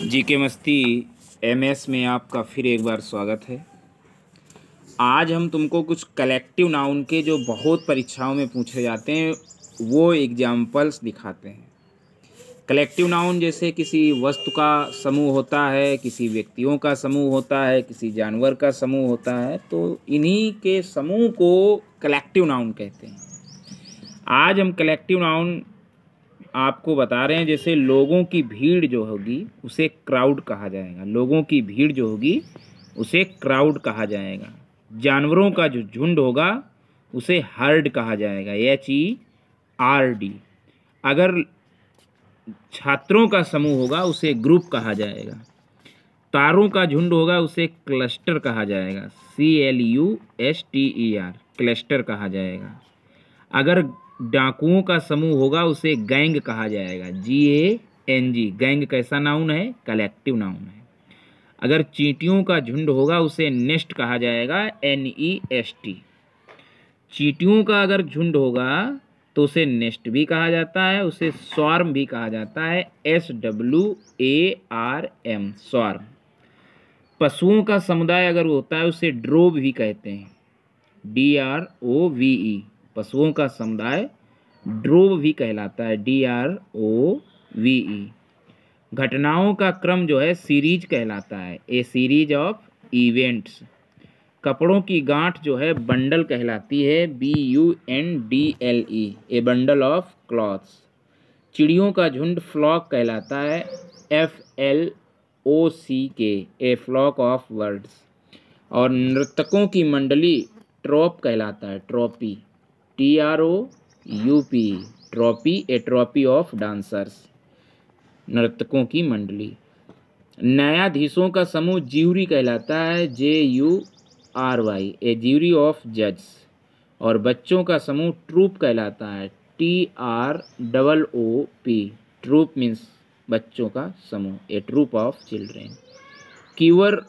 GK मस्ती MS में आपका फिर एक बार स्वागत है। आज हम तुमको कुछ कलेक्टिव नाउन के जो बहुत परीक्षाओं में पूछे जाते हैं वो एग्जाम्पल्स दिखाते हैं। कलेक्टिव नाउन जैसे किसी वस्तु का समूह होता है, किसी व्यक्तियों का समूह होता है, किसी जानवर का समूह होता है, तो इन्हीं के समूह को कलेक्टिव नाउन कहते हैं। आज हम कलेक्टिव नाउन आपको बता रहे हैं। जैसे लोगों की भीड़ जो होगी उसे क्राउड कहा जाएगा। लोगों की भीड़ जो होगी उसे क्राउड कहा जाएगा। जानवरों का जो झुंड होगा उसे हर्ड कहा जाएगा, HERD। अगर छात्रों का समूह होगा उसे ग्रुप कहा जाएगा। तारों का झुंड होगा उसे क्लस्टर कहा जाएगा, CLUSTER, क्लस्टर कहा जाएगा। अगर डाकुओं का समूह होगा उसे गैंग कहा जाएगा, GANG। गैंग कैसा नाउन है? कलेक्टिव नाउन है। अगर चींटियों का झुंड होगा उसे नेस्ट कहा जाएगा, NEST। चींटियों का अगर झुंड होगा तो उसे नेस्ट भी कहा जाता है, उसे स्वार्म भी कहा जाता है, SWARM, स्वार्म। पशुओं का समुदाय अगर होता है उसे ड्रोव भी कहते हैं, DROVE। पशुओं का समुदाय ड्रोव भी कहलाता है, DROVE। घटनाओं का क्रम जो है सीरीज कहलाता है, ए सीरीज ऑफ इवेंट्स। कपड़ों की गांठ जो है बंडल कहलाती है, BUNDLE, a bundle of clothes. चिड़ियों का झुंड फ्लॉक कहलाता है, FLOCK, a flock of birds. और नर्तकों की मंडली ट्रॉप कहलाता है, troupe, TROUP, troupe, a troupe of dancers, नर्तकों की मंडली। न्यायाधीशों का समूह ज्यूरी कहलाता है, JURY, ए ज्यूरी ऑफ जज। और बच्चों का समूह ट्रूप कहलाता है, TROOP, ट्रूप मीन्स बच्चों का समूह, ए ट्रूप ऑफ चिल्ड्रेन। कीवर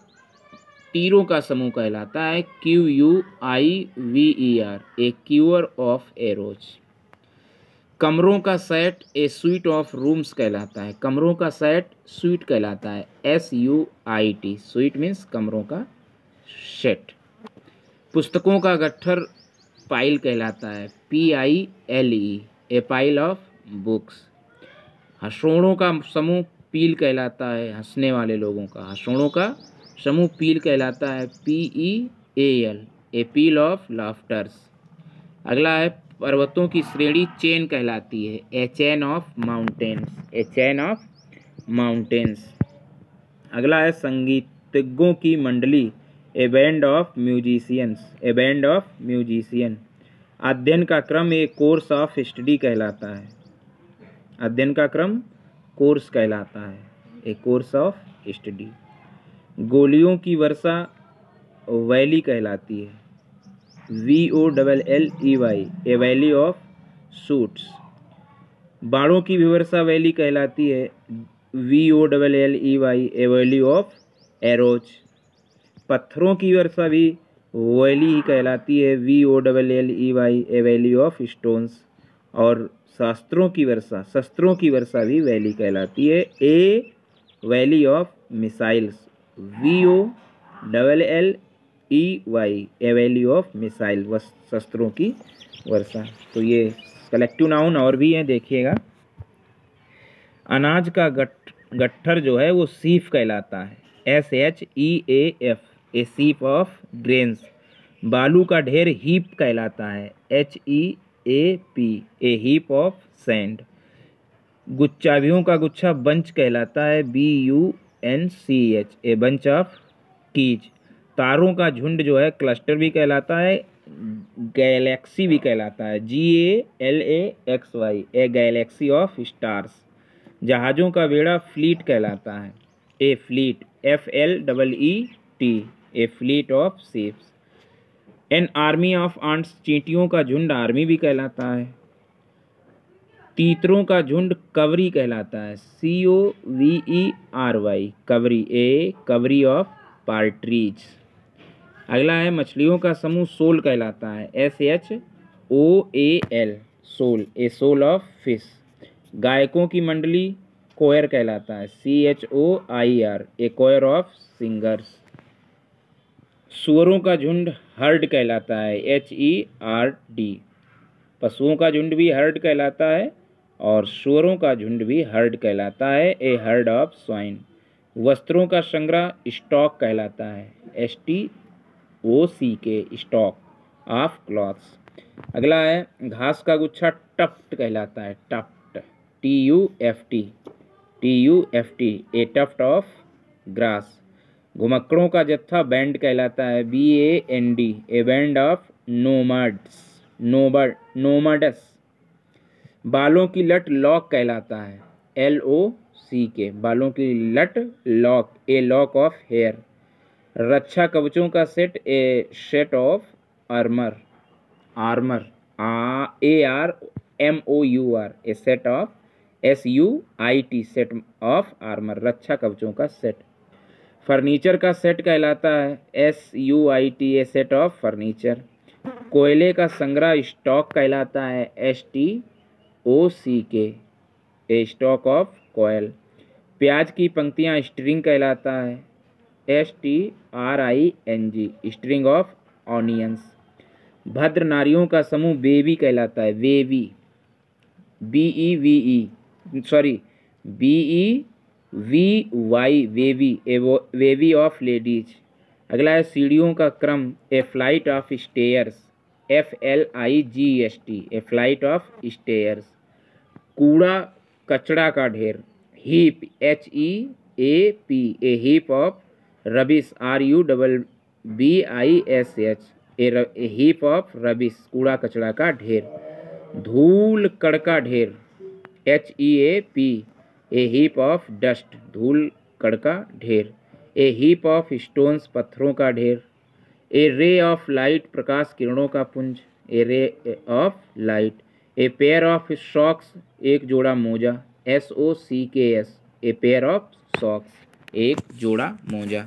तीरों का समूह कहलाता है, QUIVER, A queer of arrows. कमरों का set A sweet of rooms कहलाता है, कमरों का सेट स्वीट कहलाता है, SUIT, स्वीट मीन्स कमरों का सेट। पुस्तकों का गट्ठर पाइल कहलाता है, PILE, a pile of books. हंसोड़ों का समूह पील कहलाता है, हंसने वाले लोगों का, हंसोड़ों का समूह पील कहलाता है, PEAL, a peal of laughters. अगला है पर्वतों की श्रेणी चेन कहलाती है, a chain of mountains, a chain of mountains. अगला है संगीतज्ञों की मंडली, a band of musicians, a band of musician. अध्ययन का क्रम ए कोर्स ऑफ स्टडी कहलाता है, अध्ययन का क्रम कोर्स कहलाता है, ए कोर्स ऑफ स्टडी। गोलियों की वर्षा वैली कहलाती है, VOLLEY, a volley of shoots. बाणों की भी वर्षा वैली कहलाती है, VOLLEY, a volley of arrows. पत्थरों की वर्षा भी वैली ही कहलाती है, VOLLEY, a volley of stones. और शस्त्रों की वर्षा भी वैली कहलाती है, a volley of missiles, VOLLEY, a volley of missile, शस्त्रों की वर्षा। तो ये कलेक्टिव नाउन और भी हैं, देखिएगा। अनाज का गट्ठर जो है वो सीफ कहलाता है, SHEAF, a sheaf of grains. बालू का ढेर हीप कहलाता है, HEAP, a heap of sand. गुच्छावियों का गुच्छा बंच कहलाता है, BUNCH, a bunch of keys. तारों का झुंड जो है क्लस्टर भी कहलाता है, गैलेक्सी भी कहलाता है, GALAXY, a galaxy of stars. जहाज़ों का बेड़ा फ्लीट कहलाता है, a fleet, FLEET, a fleet of ships. An army of ants, चींटियों का झुंड आर्मी भी कहलाता है। तीतरों का झुंड कवरी कहलाता है, COVERY, कवरी, ए कवरी ऑफ पार्ट्रीज। अगला है मछलियों का समूह सोल कहलाता है, SHOAL, shoal, a shoal of fish. गायकों की मंडली कोयर कहलाता है, CHOIR, a choir of singers. सुअरों का झुंड हर्ड कहलाता है, HERD। पशुओं का झुंड भी हर्ड कहलाता है और सुअरों का झुंड भी हर्ड कहलाता है, ए हर्ड ऑफ स्वाइन। वस्त्रों का संग्रह स्टॉक कहलाता है, STOCK, स्टॉक ऑफ क्लॉथ्स। अगला है घास का गुच्छा टफ्ट कहलाता है, tuft, TUFT, a tuft of grass. घुमक्कड़ों का जत्था बैंड कहलाता है, BAND, a band of nomads. बालों की लट लॉक कहलाता है, LOCK, बालों की लट lock, a lock of hair. रक्षा कवचों का set, a set of armour, ARMOUR, a set of SUIT, set of armour, रक्षा कवचों का सेट। फर्नीचर का सेट कहलाता है, SUIT, a set of furniture. कोयले का संग्रह स्टॉक कहलाता है, STOCK, a stock of coal. प्याज की पंक्तियां स्ट्रिंग कहलाता है, STRING, स्ट्रिंग ऑफ ऑनियंस। भद्र नारियों का समूह बेवी कहलाता है, wavy, BEVY, wavy, wavy of ladies. अगला है सीढ़ियों का क्रम, ए flight of stairs, FLIGST, A flight of stairs. कूड़ा कचड़ा का ढेर, heap, HEAP, a heap of rubbish, RUBBISH, A heap of rubbish, कूड़ा कचड़ा का ढेर। धूल कण का ढेर, HEAP, a heap of dust, धूल कण का ढेर। ए हीप ऑफ स्टोन्स, पत्थरों का ढेर। ए रे ऑफ लाइट, प्रकाश किरणों का पुंज, a ray of light. A pair of socks, एक जोड़ा मोजा, SOCKS, a pair of socks, एक जोड़ा मोजा।